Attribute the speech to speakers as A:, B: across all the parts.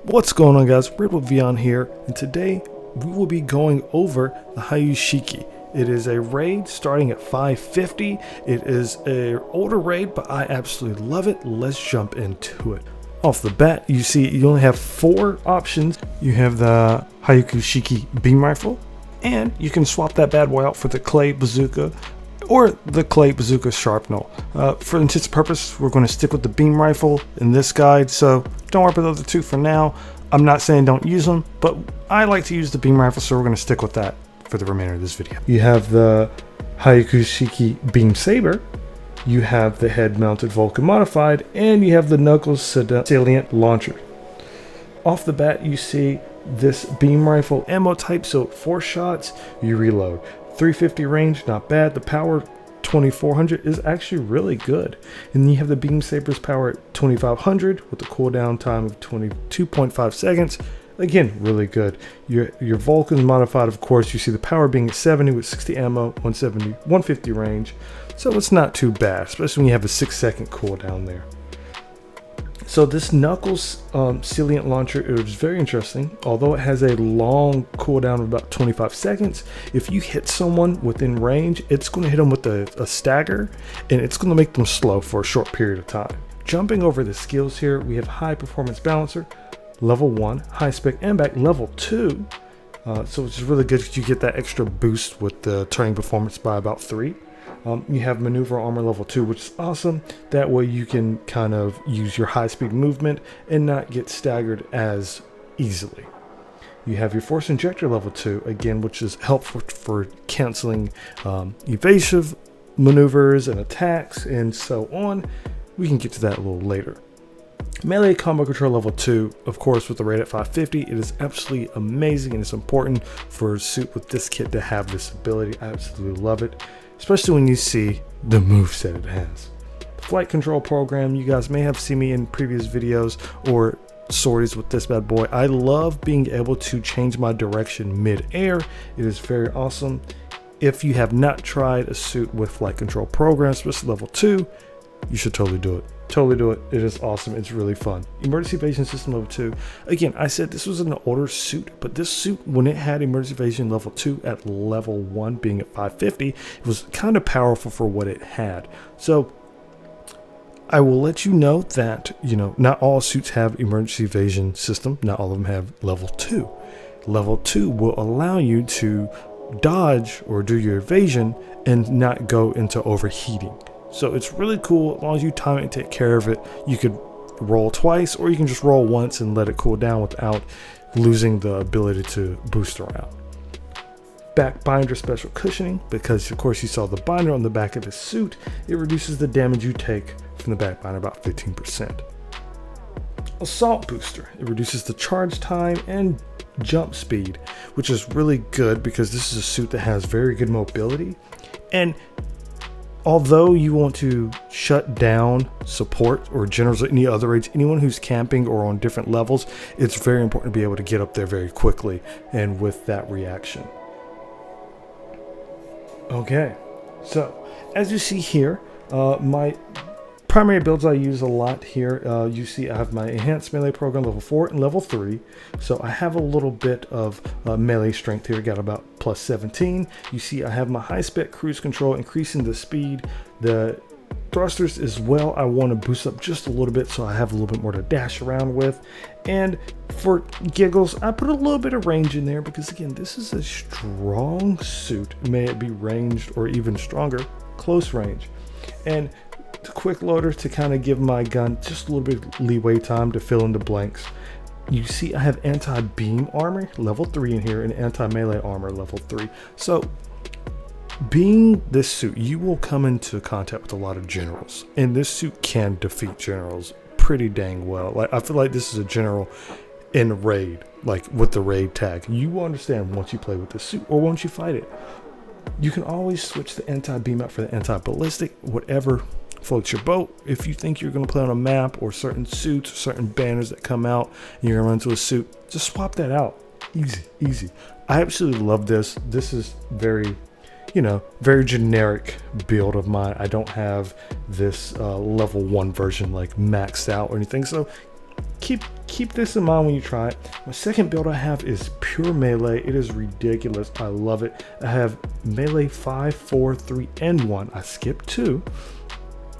A: What's going on, guys? RedWolfVion here, and today we will be going over the Hyaku Shiki. It is a raid starting at 550. It is an older raid, but I absolutely love it. Let's jump into it. Off the bat, you see you only have 4 options. You have the Hyaku Shiki beam rifle, and you can swap that bad boy out for the clay bazooka or the clay bazooka sharpnel. For intents purpose, we're going to stick with the beam rifle in this guide, so don't worry about the other 2 for now. I'm not saying don't use them, but I like to use the beam rifle, so we're going to stick with that for the remainder of this video. You have the Hyaku Shiki beam saber, you have the head mounted Vulcan modified, and you have the knuckles salient launcher. Off the bat, you see this beam rifle ammo type, so 4 shots, you reload. 350 range, not bad. The power 2400 is actually really good. And then you have the beam saber's power at 2500 with a cooldown time of 22.5 seconds. Again, really good. Your Vulcan's modified, of course. You see the power being at 70 with 60 ammo, 150 range. So it's not too bad, especially when you have a 6-second cooldown there. So this Knuckles salient launcher is very interesting. Although it has a long cooldown of about 25 seconds, if you hit someone within range, it's going to hit them with a stagger, and it's going to make them slow for a short period of time. Jumping over the skills here, we have high performance balancer, level 1, high spec MBAC, level 2. So it's really good because you get that extra boost with the turning performance by about 3. You have maneuver armor level 2, which is awesome. That way you can kind of use your high speed movement and not get staggered as easily. You have your force injector level 2, again, which is helpful for canceling evasive maneuvers and attacks and so on. We can get to that a little later. Melee combo control level 2, of course, with the raid at 550, it is absolutely amazing, and it's important for a suit with this kit to have this ability. I absolutely love it, especially when you see the moveset it has. The flight control program, you guys may have seen me in previous videos or sorties with this bad boy. I love being able to change my direction mid-air. It is very awesome. If you have not tried a suit with flight control program, especially level 2, you should totally do it. Totally do it. It is awesome. It's really fun. Emergency evasion system level 2. Again, I said this was an older suit, but this suit, when it had emergency evasion level 2 at level 1 being at 550, it was kind of powerful for what it had. So I will let you know that, not all suits have emergency evasion system. Not all of them have level 2. Level 2 will allow you to dodge or do your evasion and not go into overheating. So it's really cool. As long as you time it and take care of it, you could roll twice, or you can just roll once and let it cool down without losing the ability to boost around. Back binder special cushioning, because of course you saw the binder on the back of the suit. It reduces the damage you take from the back binder about 15%. Assault booster. It reduces the charge time and jump speed, which is really good because this is a suit that has very good mobility. And although you want to shut down support or generals or any other raids, anyone who's camping or on different levels, it's very important to be able to get up there very quickly and with that reaction. Okay, so as you see here, my primary builds I use a lot here, you see I have my enhanced melee program level 4 and level 3. So I have a little bit of melee strength here, got about plus 17. You see I have my high spec cruise control, increasing the speed. The thrusters as well, I want to boost up just a little bit so I have a little bit more to dash around with. And for giggles, I put a little bit of range in there because again, this is a strong suit, may it be ranged or even stronger, close range. And the quick loader to kind of give my gun just a little bit of leeway time to fill in the blanks. You see I have anti-beam armor level 3 in here and anti-melee armor level 3. So being this suit, you will come into contact with a lot of generals, and this suit can defeat generals pretty dang well. Like, I feel like this is a general in a raid, like with the raid tag. You will understand once you play with this suit or once you fight it. You can always switch the anti-beam out for the anti-ballistic, whatever floats your boat. If you think you're going to play on a map or certain suits, certain banners that come out, and you're going to run into a suit, just swap that out. Easy. I absolutely love this. This is very, very generic build of mine. I don't have this level 1 version like maxed out or anything. So keep this in mind when you try it. My second build I have is pure melee. It is ridiculous. I love it. I have melee 5, 4, 3, and 1. I skipped 2.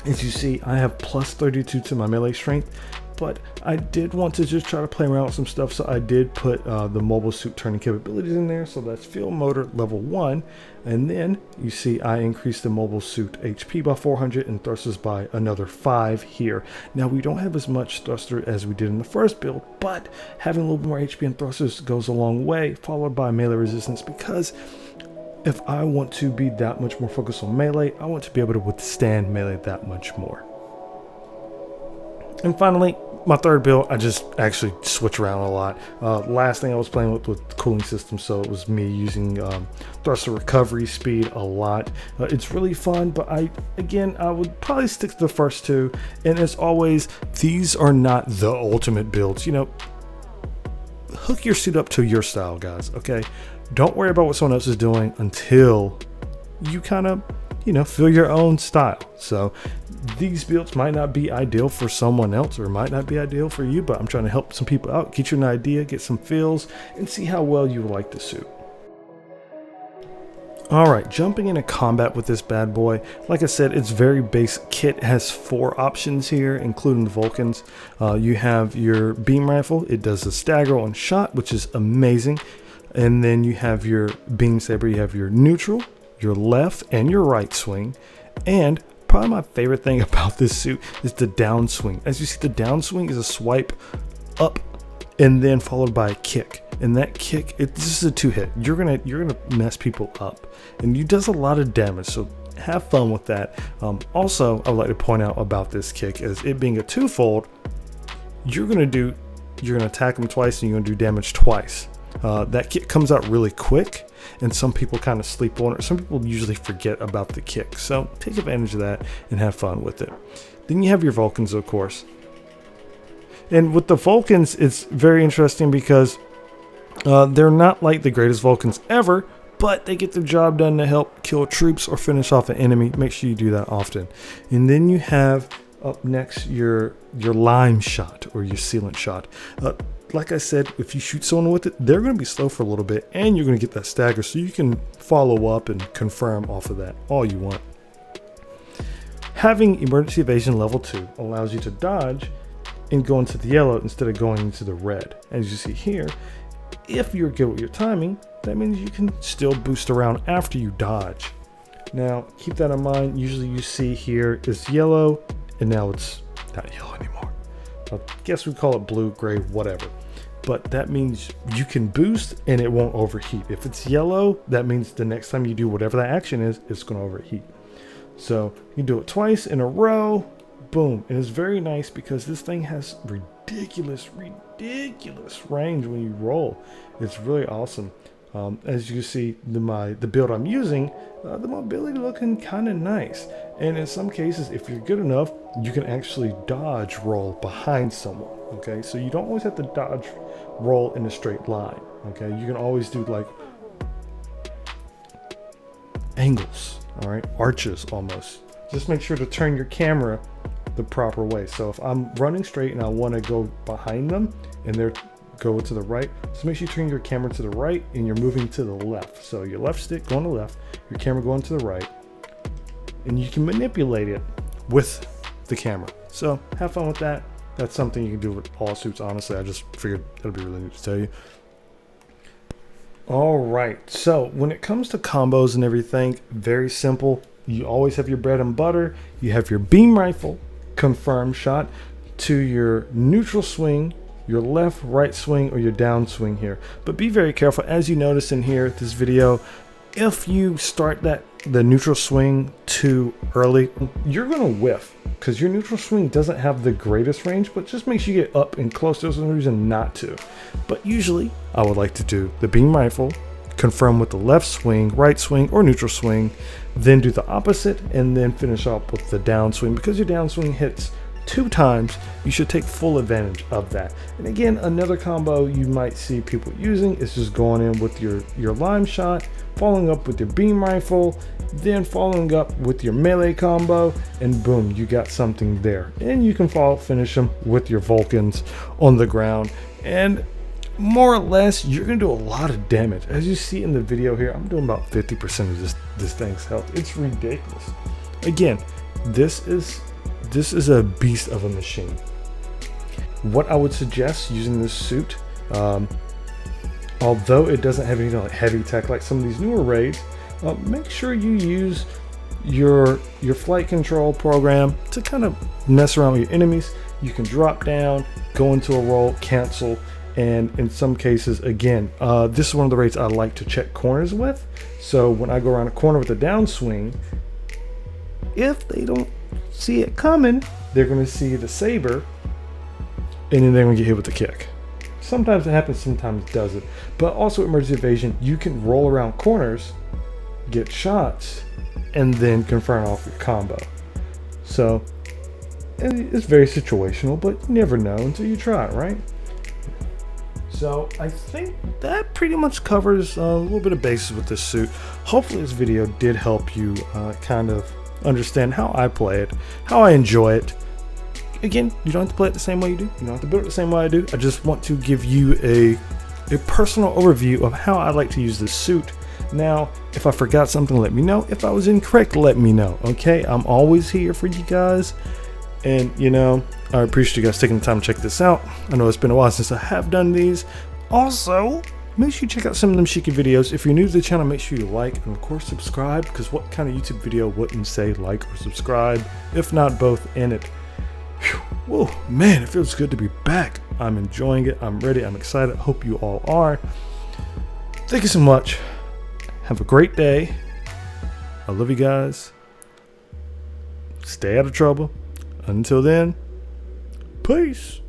A: As you see, I have plus 32 to my melee strength, but I did want to just try to play around with some stuff, so I did put the mobile suit turning capabilities in there. So that's field motor level 1, and then you see I increased the mobile suit HP by 400 and thrusters by another 5 here. Now we don't have as much thruster as we did in the first build, but having a little bit more HP and thrusters goes a long way, followed by melee resistance, because if I want to be that much more focused on melee, I want to be able to withstand melee that much more. And finally, my third build, I just actually switch around a lot. Last thing I was playing with the cooling system, so it was me using thruster recovery speed a lot. It's really fun, but I would probably stick to the first 2. And as always, these are not the ultimate builds. You know, hook your suit up to your style, guys, okay? Don't worry about what someone else is doing until you kind of, you know, feel your own style. So these builds might not be ideal for someone else, or might not be ideal for you, but I'm trying to help some people out, get you an idea, get some feels, and see how well you like the suit. Alright, jumping into combat with this bad boy. Like I said, it's very basic kit. It has 4 options here, including the Vulcans. You have your beam rifle. It does a stagger on shot, which is amazing. And then you have your beam saber. You have your neutral, your left, and your right swing. And probably my favorite thing about this suit is the downswing. As you see, the downswing is a swipe up and then followed by a kick. And that kick, this is a 2-hit. You're gonna mess people up, and it does a lot of damage. So have fun with that. Also, I would like to point out about this kick is it being a 2-fold. You're gonna attack them twice, and you're gonna do damage twice. That kick comes out really quick, and some people kind of sleep on it. Some people usually forget about the kick, so take advantage of that and have fun with it. Then you have your Vulcans, of course. And with the Vulcans, it's very interesting because they're not like the greatest Vulcans ever, but they get the job done to help kill troops or finish off an enemy. Make sure you do that often. And then you have up next your lime shot or your sealant shot. Like I said, if you shoot someone with it, they're going to be slow for a little bit, and you're going to get that stagger, so you can follow up and confirm off of that all you want. Having emergency evasion level 2 allows you to dodge and go into the yellow instead of going into the red. As you see here, if you're good with your timing, that means you can still boost around after you dodge. Now, keep that in mind. Usually you see here is yellow, and now it's not yellow anymore. I guess we call it blue, gray, whatever. But that means you can boost and it won't overheat. If it's yellow, that means the next time you do whatever that action is, it's going to overheat. So you can do it twice in a row, boom. And it's very nice because this thing has ridiculous range when you roll. It's really awesome. As you see, the build I'm using, the mobility looking kind of nice. And in some cases, if you're good enough, you can actually dodge roll behind someone. Okay, so you don't always have to dodge roll in a straight line. Okay, you can always do like angles, all right, arches almost. Just make sure to turn your camera the proper way. So if I'm running straight and I want to go behind them and they're go to the right, just make sure you turn your camera to the right and you're moving to the left. So your left stick going to the left, your camera going to the right, and you can manipulate it with the camera. So have fun with that. That's something you can do with all suits, honestly. I just figured that'd be really neat to tell you. All right, so when it comes to combos and everything, very simple. You always have your bread and butter. You have your beam rifle, confirm shot, to your neutral swing, your left, right swing, or your down swing here. But be very careful, as you notice in here, this video, if you start the neutral swing too early, you're gonna whiff because your neutral swing doesn't have the greatest range, but just make sure you get up and close. There's no reason not to. But usually I would like to do the beam rifle, confirm with the left swing, right swing, or neutral swing, then do the opposite, and then finish up with the down swing because your down swing hits 2 times, you should take full advantage of that. And again, another combo you might see people using is just going in with your lime shot, following up with your beam rifle, then following up with your melee combo, and boom, you got something there. And you can finish them with your Vulcans on the ground, and more or less you're gonna do a lot of damage. As you see in the video here, I'm doing about 50% of this thing's health. It's ridiculous. Again, this is a beast of a machine. What I would suggest using this suit, although it doesn't have any like heavy tech like some of these newer raids, make sure you use your flight control program to kind of mess around with your enemies. You can drop down, go into a roll, cancel, and in some cases, again, this is one of the raids I like to check corners with. So when I go around a corner with a downswing, if they don't see it coming, they're going to see the saber, and then they're going to get hit with the kick. Sometimes it happens, sometimes it doesn't. But also emergency evasion, you can roll around corners, get shots, and then confirm off your combo. So it's very situational, but you never know until you try it, right? So I think that pretty much covers a little bit of basis with this suit. Hopefully this video did help you kind of understand how I play it, how I enjoy it. Again, you don't have to play it the same way you do. You don't have to build it the same way I do. I just want to give you a personal overview of how I like to use this suit. Now, if I forgot something, let me know. If I was incorrect, let me know. Okay, I'm always here for you guys. And you know, I appreciate you guys taking the time to check this out. I know it's been a while since I have done these. Also, make sure you check out some of them Shiki videos. If you're new to the channel, make sure you like and of course subscribe, because what kind of YouTube video wouldn't say like or subscribe, if not both in it? Whew. Whoa, man, it feels good to be back. I'm enjoying it. I'm ready. I'm excited. Hope you all are. Thank you so much. Have a great day. I love you guys. Stay out of trouble. Until then, peace.